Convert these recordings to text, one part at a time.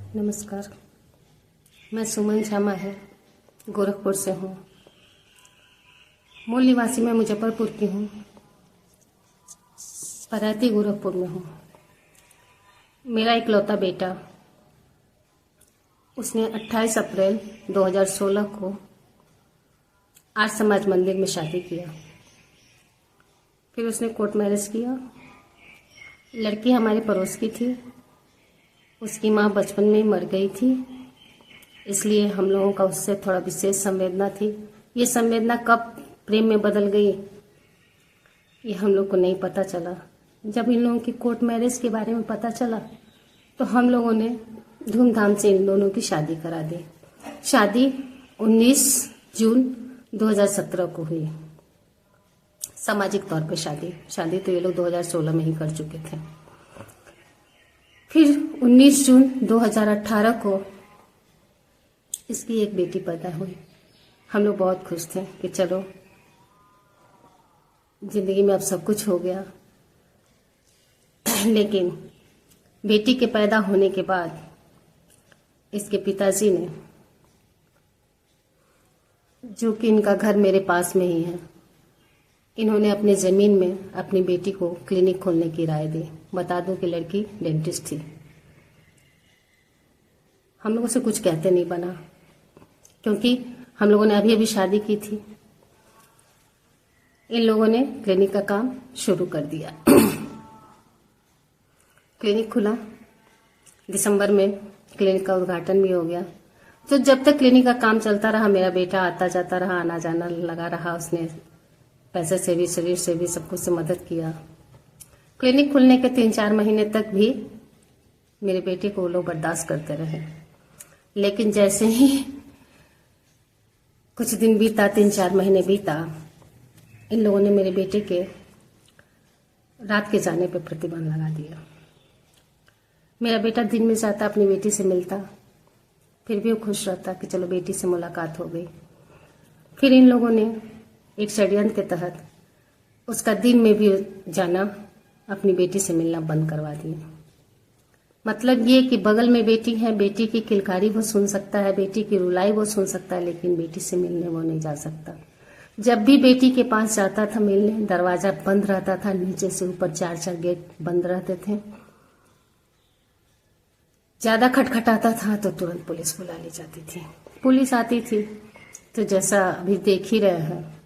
नमस्कार। मैं सुमन शर्मा है, गोरखपुर से हूँ। मूल निवासी मैं मुजफ्फरपुर की हूँ, पर रहती गोरखपुर में हूँ। मेरा इकलौता बेटा, उसने 28 अप्रैल 2016 को आर्य समाज मंदिर में शादी किया। फिर उसने कोर्ट मैरिज किया। लड़की हमारे पड़ोस की थी। उसकी माँ बचपन में ही मर गई थी, इसलिए हम लोगों का उससे थोड़ा विशेष संवेदना थी। ये संवेदना कब प्रेम में बदल गई, ये हम लोग को नहीं पता चला। जब इन लोगों की कोर्ट मैरिज के बारे में पता चला तो हम लोगों ने धूमधाम से इन दोनों की शादी करा दी। शादी 19 जून 2017 को हुई। सामाजिक तौर पे शादी तो ये लोग 2016 में ही कर चुके थे। फिर 19 जून 2018 को इसकी एक बेटी पैदा हुई। हम लोग बहुत खुश थे कि चलो जिंदगी में अब सब कुछ हो गया। लेकिन बेटी के पैदा होने के बाद इसके पिताजी ने, जो कि इनका घर मेरे पास में ही है, इन्होंने अपने ज़मीन में अपनी बेटी को क्लिनिक खोलने की राय दी। बता दूं कि लड़की डेंटिस्ट थी। हम लोगों से कुछ कहते नहीं बना, क्योंकि हम लोगों ने अभी अभी शादी की थी। इन लोगों ने क्लिनिक का काम शुरू कर दिया। क्लिनिक खुला, दिसंबर में क्लिनिक का उद्घाटन भी हो गया। तो जब तक क्लिनिक का काम चलता रहा, मेरा बेटा आता जाता रहा, आना जाना लगा रहा। उसने पैसे से भी, शरीर से भी, सब कुछ से मदद किया। क्लिनिक खुलने के 3-4 महीने तक भी मेरे बेटे को वो लोग बर्दाश्त करते रहे। लेकिन जैसे ही कुछ दिन बीता, 3-4 महीने बीता, इन लोगों ने मेरे बेटे के रात के जाने पर प्रतिबंध लगा दिया। मेरा बेटा दिन में जाता, अपनी बेटी से मिलता, फिर भी वो खुश रहता कि चलो बेटी से मुलाकात हो गई। फिर इन लोगों ने एक षड्यंत्र के तहत उसका दिन में भी जाना, अपनी बेटी से मिलना बंद करवा दिया। मतलब ये कि बगल में बेटी है, बेटी की किलकारी वो सुन सकता है, बेटी की रुलाई वो सुन सकता है, लेकिन बेटी से मिलने वो नहीं जा सकता। जब भी बेटी के पास जाता था मिलने, दरवाजा बंद रहता था, नीचे से ऊपर 4 गेट बंद रहते थे। ज्यादा खटखटाता था तो तुरंत पुलिस बुला ली जाती थी। पुलिस आती थी तो जैसा अभी देख ही रहे हैं,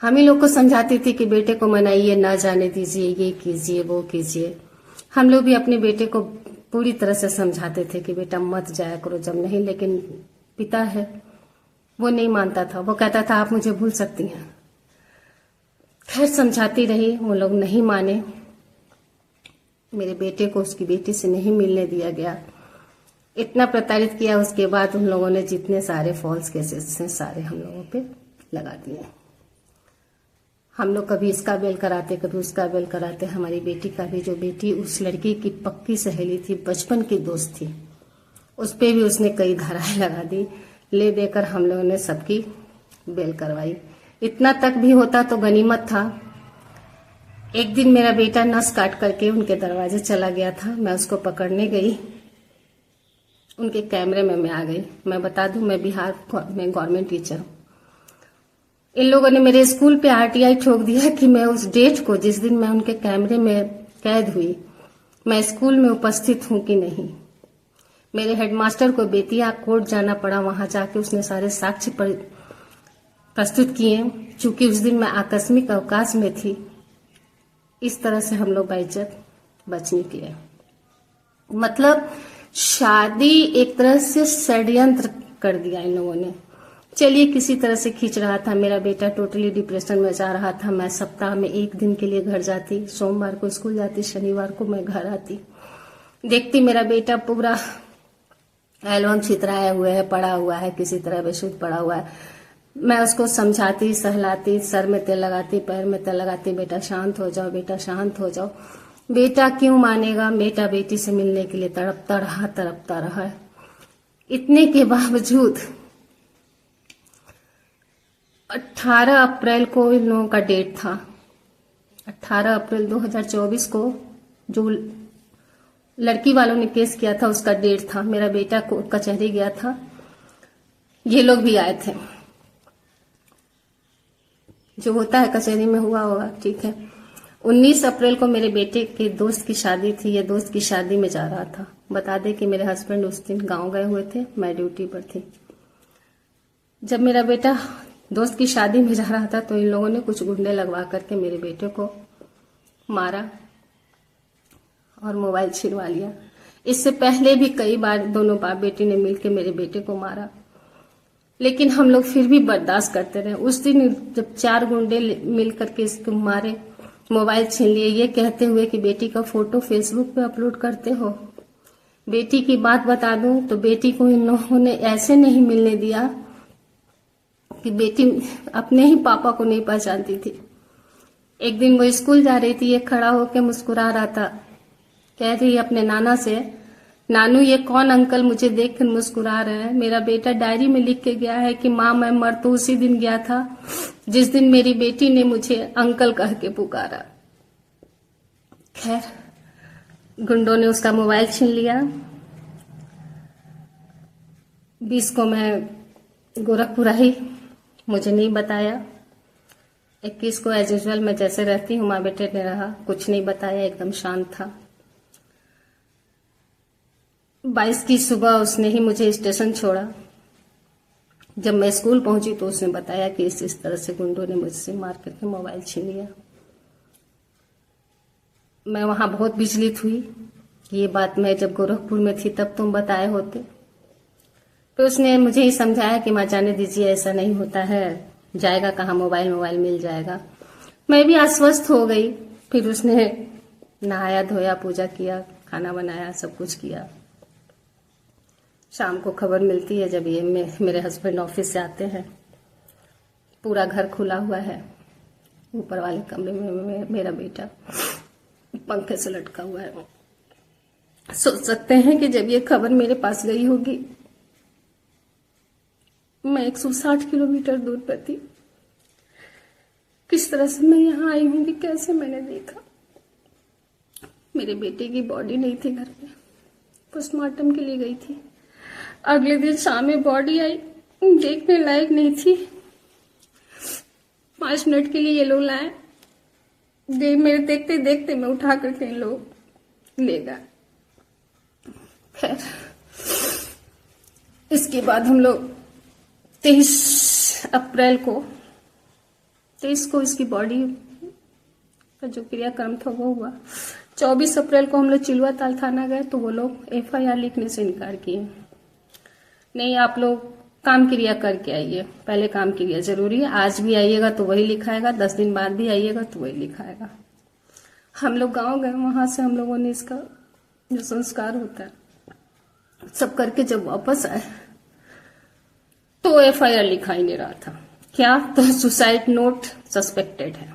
हम ही लोग को समझाती थी कि बेटे को मनाइए, ना जाने दीजिए, ये कीजिए, वो कीजिए। हम लोग भी अपने बेटे को पूरी तरह से समझाते थे कि बेटा मत जाया करो जब नहीं। लेकिन पिता है, वो नहीं मानता था। वो कहता था आप मुझे भूल सकती हैं। खैर समझाती रही, वो लोग नहीं माने। मेरे बेटे को उसकी बेटी से नहीं मिलने दिया गया। इतना प्रताड़ित किया। उसके बाद उन लोगों ने जितने सारे फॉल्स केसेस हैं, सारे हम लोगों पे लगा दिए। हम लोग कभी इसका बेल कराते, कभी उसका बेल कराते। हमारी बेटी का भी, जो बेटी उस लड़की की पक्की सहेली थी, बचपन की दोस्त थी, उस पे भी उसने कई धाराएं लगा दी। ले देकर हम लोगों ने सबकी बेल करवाई। इतना तक भी होता तो गनीमत था। एक दिन मेरा बेटा नस काट करके उनके दरवाजे चला गया था। मैं उसको पकड़ने गई, उनके कैमरे में मैं आ गई। मैं बता दूं, मैं बिहार में गवर्नमेंट टीचर हूँ। इन लोगों ने मेरे स्कूल पे आरटीआई ठोक दिया कि मैं उस डेट को, जिस दिन मैं उनके कैमरे में कैद हुई, मैं स्कूल में उपस्थित हूं कि नहीं। मेरे हेडमास्टर को बेतिया कोर्ट जाना पड़ा। वहां जाके उसने सारे साक्ष्य प्रस्तुत किए, चूंकि उस दिन मैं आकस्मिक अवकाश में थी। इस तरह से हम लोग बाइज्जत बच निकले। मतलब शादी एक तरह से षड्यंत्र कर दिया इन लोगों ने। चलिए किसी तरह से खींच रहा था। मेरा बेटा टोटली डिप्रेशन में जा रहा था। मैं सप्ताह में 1 दिन के लिए घर जाती। सोमवार को स्कूल जाती, शनिवार को मैं घर आती। देखती मेरा बेटा पूरा एल्बम छितराया हुआ है, पड़ा हुआ है, किसी तरह बेसुध पड़ा हुआ है। मैं उसको समझाती, सहलाती, सर में तेल लगाती, पैर में तेल लगाती, बेटा शांत हो जाओ, बेटा शांत हो जाओ। बेटा क्यों मानेगा? बेटा बेटी से मिलने के लिए तड़पता रहा। इतने के बावजूद 18 अप्रैल को इन लोगों का डेट था। 18 अप्रैल 2024 को जो लड़की वालों ने केस किया था, उसका डेट था, मेरा बेटा कोर्ट कचहरी गया था, ये लोग भी आए थे। जो होता है कचहरी में हुआ होगा, ठीक है। 19 अप्रैल को मेरे बेटे के दोस्त की शादी थी, ये दोस्त की शादी में जा रहा था। बता दें कि मेरे हस्बैंड उस दिन गांव गए हुए थे, मैं ड्यूटी पर थी। जब मेरा बेटा दोस्त की शादी में जा रहा था तो इन लोगों ने कुछ गुंडे लगवा करके मेरे बेटे को मारा और मोबाइल छिनवा लिया। इससे पहले भी कई बार दोनों बाप बेटी ने मिलकर मेरे बेटे को मारा, लेकिन हम लोग फिर भी बर्दाश्त करते रहे। उस दिन जब 4 गुंडे मिल करके इसको मारे, मोबाइल छीन लिए, ये कहते हुए कि बेटी का फोटो फेसबुक पे अपलोड करते हो। बेटी की बात बता दूं तो बेटी को इन लोगों ने ऐसे नहीं मिलने दिया कि बेटी अपने ही पापा को नहीं पहचानती थी। एक दिन वो स्कूल जा रही थी, ये खड़ा होकर मुस्कुरा रहा था, कह रही अपने नाना से, नानू ये कौन अंकल मुझे देखकर मुस्कुरा रहे हैं। मेरा बेटा डायरी में लिख के गया है कि माँ मैं मर तो उसी दिन गया था जिस दिन मेरी बेटी ने मुझे अंकल कह के पुकारा। खैर, गुंडों ने उसका मोबाइल छीन लिया। 20 को मैं गोरखपुर आई, मुझे नहीं बताया। 21 को एज यूजल मैं जैसे रहती हूँ माँ बेटे ने रहा, कुछ नहीं बताया, एकदम शांत था। 22 की सुबह उसने ही मुझे स्टेशन छोड़ा। जब मैं स्कूल पहुंची तो उसने बताया कि इस तरह से गुंडों ने मुझसे मार करके मोबाइल छीन लिया। मैं वहां बहुत विचलित हुई। ये बात मैं जब गोरखपुर में थी तब तुम बताए होते। तो उसने मुझे ही समझाया कि माँ जाने दीजिए, ऐसा नहीं होता है, जाएगा कहाँ, मोबाइल मिल जाएगा। मैं भी आश्वस्त हो गई। फिर उसने नहाया धोया, पूजा किया, खाना बनाया, सब कुछ किया। शाम को खबर मिलती है जब ये मेरे हस्बैंड ऑफिस से आते हैं, पूरा घर खुला हुआ है। ऊपर वाले कमरे में मेरा बेटा पंखे से लटका हुआ है। सोच सकते हैं कि जब ये खबर मेरे पास गई होगी, मैं 160 किलोमीटर दूर पर थी, किस तरह से मैं यहाँ आई होंगी, कैसे मैंने देखा। मेरे बेटे की बॉडी नहीं थी घर में, पोस्टमार्टम के लिए गई थी। अगले दिन शाम में बॉडी आई, देखने लायक नहीं थी। 5 मिनट के लिए ये लोग लाए, मेरे देखते देखते मैं उठा करके इन लोग ले गए। खैर, इसके बाद हम लोग 23 अप्रैल को इसकी बॉडी का जो क्रियाक्रम था वो हुआ। 24 अप्रैल को हम लोग चिलुआ ताल थाना गए तो वो लोग FIR लिखने से इनकार किए। नहीं, आप लोग काम क्रिया करके आइए, पहले काम क्रिया जरूरी है। आज भी आइएगा तो वही लिखाएगा, 10 दिन बाद भी आइएगा तो वही लिखाएगा। हम लोग गांव गए, वहां से हम लोगों ने इसका जो संस्कार होता है सब करके जब वापस आए तो FIR लिखा ही नहीं रहा था। क्या? तो सुसाइड नोट सस्पेक्टेड है।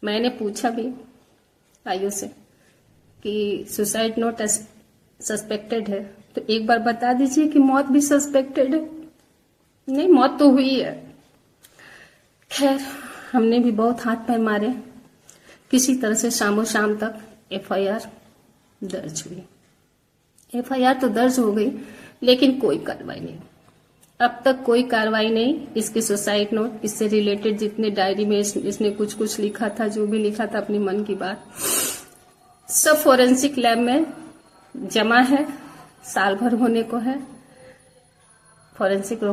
मैंने पूछा भी आईओ से कि सुसाइड नोट सस्पेक्टेड है तो एक बार बता दीजिए कि मौत भी सस्पेक्टेड है। नहीं, मौत तो हुई है। खैर, हमने भी बहुत हाथ पैर मारे, किसी तरह से शामों शाम तक FIR दर्ज हुई। FIR तो दर्ज हो गई लेकिन कोई कार्रवाई नहीं, अब तक कोई कार्रवाई नहीं। इसके सुसाइड नोट, इससे रिलेटेड जितने डायरी में इसने कुछ कुछ लिखा था, जो भी लिखा था अपनी मन की बात, सब फोरेंसिक लैब में जमा है, साल भर होने को है। फॉरेंसिक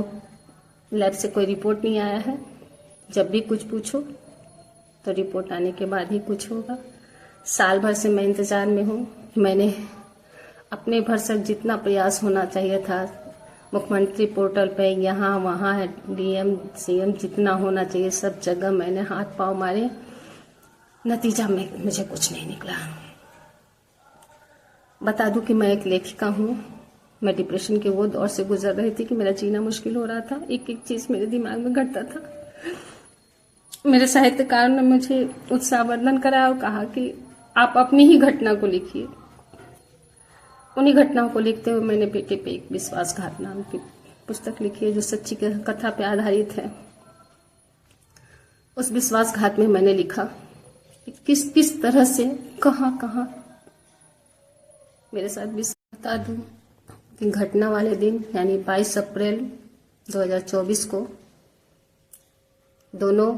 लैब से कोई रिपोर्ट नहीं आया है। जब भी कुछ पूछो तो रिपोर्ट आने के बाद ही कुछ होगा। साल भर से मैं इंतजार में हूँ। मैंने अपने भरसक जितना प्रयास होना चाहिए था, मुख्यमंत्री पोर्टल पे यहाँ वहाँ DM CM जितना होना चाहिए सब जगह मैंने हाथ पांव मारे, नतीजा में मुझे कुछ नहीं निकला। बता दूं कि मैं एक लेखिका हूँ। मैं डिप्रेशन के वो दौर से गुजर रही थी कि मेरा जीना मुश्किल हो रहा था। एक एक चीज मेरे दिमाग में घटता था। मेरे साहित्यकार ने मुझे उत्साहवर्धन कराया और कहा कि आप अपनी ही घटना को लिखिए। उन्हीं घटनाओं को लिखते हुए मैंने बेटे पे एक विश्वासघात नाम की पुस्तक लिखी है जो सच्ची कथा पे आधारित है। उस विश्वासघात में मैंने लिखा कि किस किस तरह से कहां मेरे साथ भी बता दूं कि घटना वाले दिन यानी 22 अप्रैल 2024 को दोनों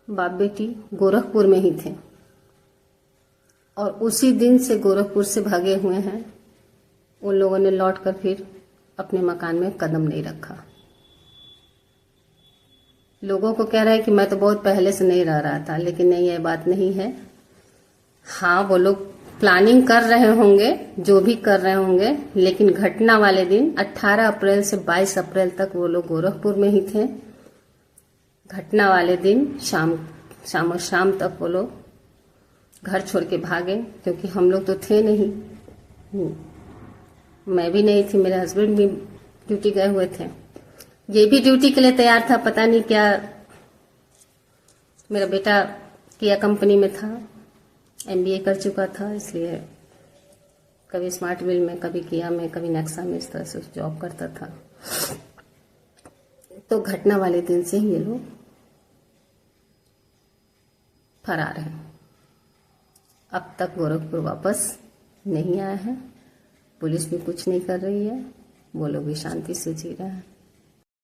बाप बेटी गोरखपुर में ही थे और उसी दिन से गोरखपुर से भागे हुए हैं। उन लोगों ने लौटकर फिर अपने मकान में कदम नहीं रखा। लोगों को कह रहा है कि मैं तो बहुत पहले से नहीं रह रहा था, लेकिन नहीं, ये बात नहीं है। हाँ, वो लोग प्लानिंग कर रहे होंगे, जो भी कर रहे होंगे, लेकिन घटना वाले दिन 18 अप्रैल से 22 अप्रैल तक वो लोग गोरखपुर में ही थे। घटना वाले दिन शाम तक वो लोग घर छोड़ के भागे, क्योंकि हम लोग तो थे नहीं। मैं भी नहीं थी, मेरे हस्बैंड भी ड्यूटी गए हुए थे। ये भी ड्यूटी के लिए तैयार था, पता नहीं क्या। मेरा बेटा किया कंपनी में था, MBA कर चुका था, इसलिए कभी स्मार्ट विल में, कभी किया में, कभी नेक्सा में, इस तरह से जॉब करता था। तो घटना वाले दिन से ही ये लोग फरार हैं। अब तक गोरखपुर वापस नहीं आया है। पुलिस भी कुछ नहीं कर रही है, वो लोग भी शांति से जी रहे हैं।